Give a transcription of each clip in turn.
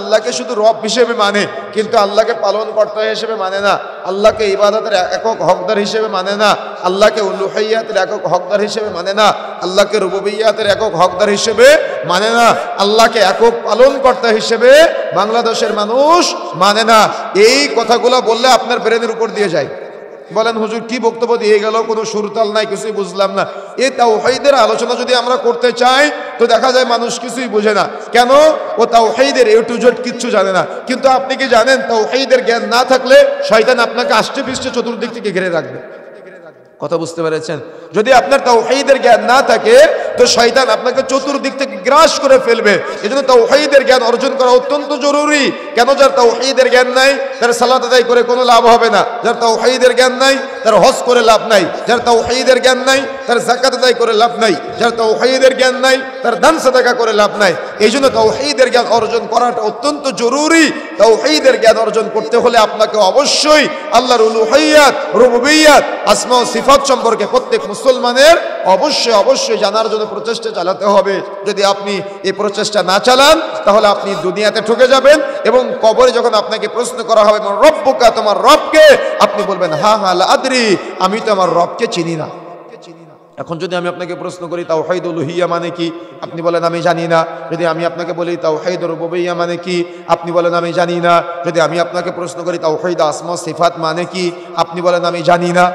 আল্লাহকে শুধু রব হিসেবে মানে, কিন্তু আল্লাহকে পালনকর্তা হিসেবে মানে না, আল্লাহকে ইবাদতের একক হকদার হিসেবে মানে না, আল্লাহকে উলুহিয়াতের একক হকদার হিসেবে মানে না, আল্লাহকে রুবুবিয়াতের একক হকদার হিসেবে মানে না, আল্লাহকে একক পালনকর্তা হিসেবে বাংলাদেশের মানুষ মানে না। এই কথাগুলো বললে আপনার ব্রেনের উপর দিয়ে যায়। বলেন হুজুর কি বক্তব্য দিয়ে গেল, কোনো সুরতাল নাই, কিছুই বুঝলাম না। এই তাওহীদের আলোচনা যদি আমরা করতে চাই তো দেখা যায় মানুষ কিছুই বোঝে না। কেন? ও তাওহীদের এ টু জেড কিচ্ছু জানে না। কিন্তু আপনি কি জানেন তাওহীদের জ্ঞান না থাকলে শয়তান আপনাকে আষ্টে পৃষ্ঠে চতুর্দিক থেকে ঘিরে রাখবে? কথা বুঝতে পেরেছেন? যদি আপনার তাওহীদের জ্ঞান না থাকে তো শয়তান আপনাকে চতুর্দিক থেকে গ্রাস করে ফেলবে। এজন্য তাওহীদের জ্ঞান অর্জন করা অত্যন্ত জরুরি। কেন? যার তাওহীদের জ্ঞান নাই তার সালাত আদায় করে কোনো লাভ হবে না, যার তাওহীদের জ্ঞান নাই তার হজ করে লাভ নাই, যার তাওহীদের জ্ঞান নাই তার যাকাত আদায় করে লাভ নাই, যার তাওহীদের জ্ঞান নাই তার দান সাদাকা করে লাভ নাই। এইজন্য তাওহীদের জ্ঞান অর্জন করাটা অত্যন্ত জরুরি। তাওহীদের জ্ঞান অর্জন করতে হলে আপনাকে অবশ্যই আল্লাহর উলুহিয়াত, রুবুবিয়াত, আসমা ও সিফাত সম্পর্কে প্রত্যেক মুসলমানের অবশ্যই জানার জন্য প্রচেষ্টা চালাতে হবে। যদি আপনি এই প্রচেষ্টা না চালান তাহলে আপনি দুনিয়াতে ঠকে যাবেন এবং কবরে যখন আপনাকে প্রশ্ন করা হবে রব্বুকা, তোমার রবকে, আপনি বলবেন হা হা লা আদরি, আমি তো আমার রবকে চিনি না। এখন যদি আমি আপনাকে প্রশ্ন করি তাওহীদ উলুহিয়া মানে কি, আপনি বলেন আমি জানি না। যদি আমি আপনাকে বলি তাওহীদ রুবুবিয়্যা মানে কি, আপনি বলেন আমি জানি না। যদি আমি আপনাকে প্রশ্ন করি তাওহীদ আসমা সিফাত মানে কি, আপনি বলেন আমি জানি না।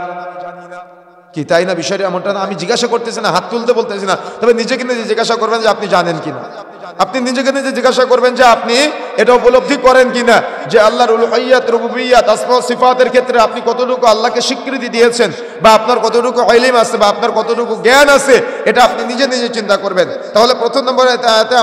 কি তাই না? বিষয়টা এমনটা না। আমি জিজ্ঞাসা করতেছি না, হাত তুলতে বলতেছি না, তবে নিজেকে নিজে জিজ্ঞাসা করবেন যে আপনি জানেন কিনা। আপনি নিজেকে নিজে জিজ্ঞাসা করবেন যে আপনি এটা উপলব্ধি করেন কিনা যে আল্লাহর উলুহিয়াত, রুবুবিয়াত, আসমা ও সিফাতের ক্ষেত্রে আপনি কতটুকু আল্লাহকে স্বীকৃতি দিয়েছেন, বা আপনার কতটুকু ইলম আছে, বা আপনার কতটুকু জ্ঞান আছে, এটা আপনি নিজে নিজে চিন্তা করবেন। তাহলে প্রথম নম্বরে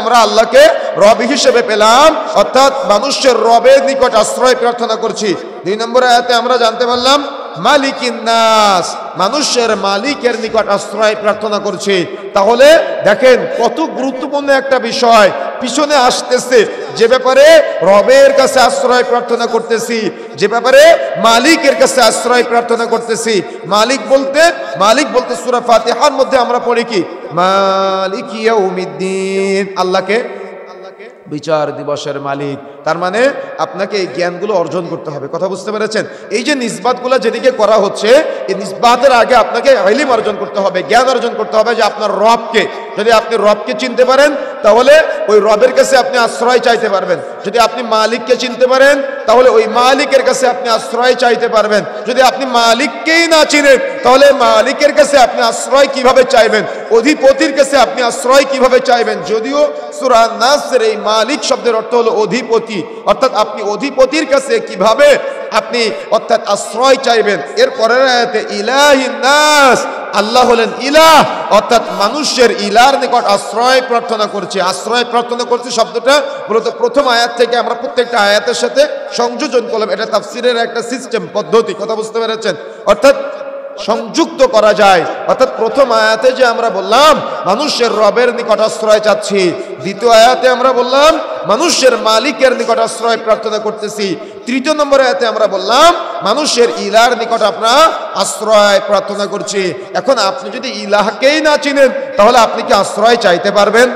আমরা আল্লাহকে রব হিসেবে পেলাম, অর্থাৎ মানুষের রবের নিকট আশ্রয় প্রার্থনা করছি। 2 নম্বর আয়াতে আমরা জানতে পারলাম মালিকিন নাস, মানুষের মালিকের নিকট আশ্রয় প্রার্থনা করছি। তাহলে দেখেন কত গুরুত্বপূর্ণ একটা বিষয় পিছনে আসতেছে। যে ব্যাপারে রবের কাছে আশ্রয় প্রার্থনা করতেছি, যে ব্যাপারে মালিকের কাছে আশ্রয় প্রার্থনা করতেছি। মালিক বলতে সূরা ফাতিহার মধ্যে আমরা পড়ি কি মালিক ইয়াউমিদ্দিন, আল্লাহকে বিচার দিবসের মালিক। তার মানে আপনাকে এই জ্ঞানগুলো অর্জন করতে হবে। কথা বুঝতে পেরেছেন? এই যে নিসবাতগুলো যেদিকে করা হচ্ছে, এই নিসবাতের আগে আপনাকে ইলম অর্জন করতে হবে, জ্ঞান অর্জন করতে হবে যে আপনার রবকে। যদি আপনি রবকে চিনতে পারেন তাহলে ওই রবের কাছে আপনি আশ্রয় চাইতে পারবেন। যদি আপনি মালিককে চিনতে পারেন তাহলে ওই মালিকের কাছে আপনি আশ্রয় চাইতে পারবেন। যদি আপনি মালিককেই না চিনেন তাহলে মালিকের কাছে আপনি আশ্রয় কিভাবে চাইবেন, অধিপতির কাছে আপনি আশ্রয় কিভাবে চাইবেন? যদিও সূরা নাসের এই মালিক শব্দের অর্থ হলো অধিপতি, অর্থাৎ আপনি অধিপতির কাছে কিভাবে আপনি অর্থাৎ আশ্রয় চাইবেন। এর পরের আয়াতে ইলাহিন নাস, আল্লাহ হলেন ইলাহ, অর্থাৎ মানুষের ইলার নিকট আশ্রয় প্রার্থনা করছে। আশ্রয় প্রার্থনা করছে শব্দটা মূলত প্রথম আয়াত থেকে আমরা প্রত্যেকটা আয়াতের সাথে সংযোজন করলাম। এটা তাফসীরের একটা সিস্টেম, পদ্ধতি। কথা বুঝতে পেরেছেন? অর্থাৎ সংযুক্ত করা যায়। অর্থাৎ প্রথম আয়াতে যে আমরা বললাম মানুষের রবের নিকট আশ্রয় চাচ্ছি, দ্বিতীয় আয়াতে আমরা বললাম মানুষের মালিকের নিকট আশ্রয় প্রার্থনা করতেছি, তৃতীয় নম্বর আয়াতে আমরা বললাম মানুষের ইলার নিকট আমরা আশ্রয় প্রার্থনা করছি। এখন আপনি যদি ইলাহকেই না চিনেন তাহলে আপনি কি আশ্রয় চাইতে পারবেন?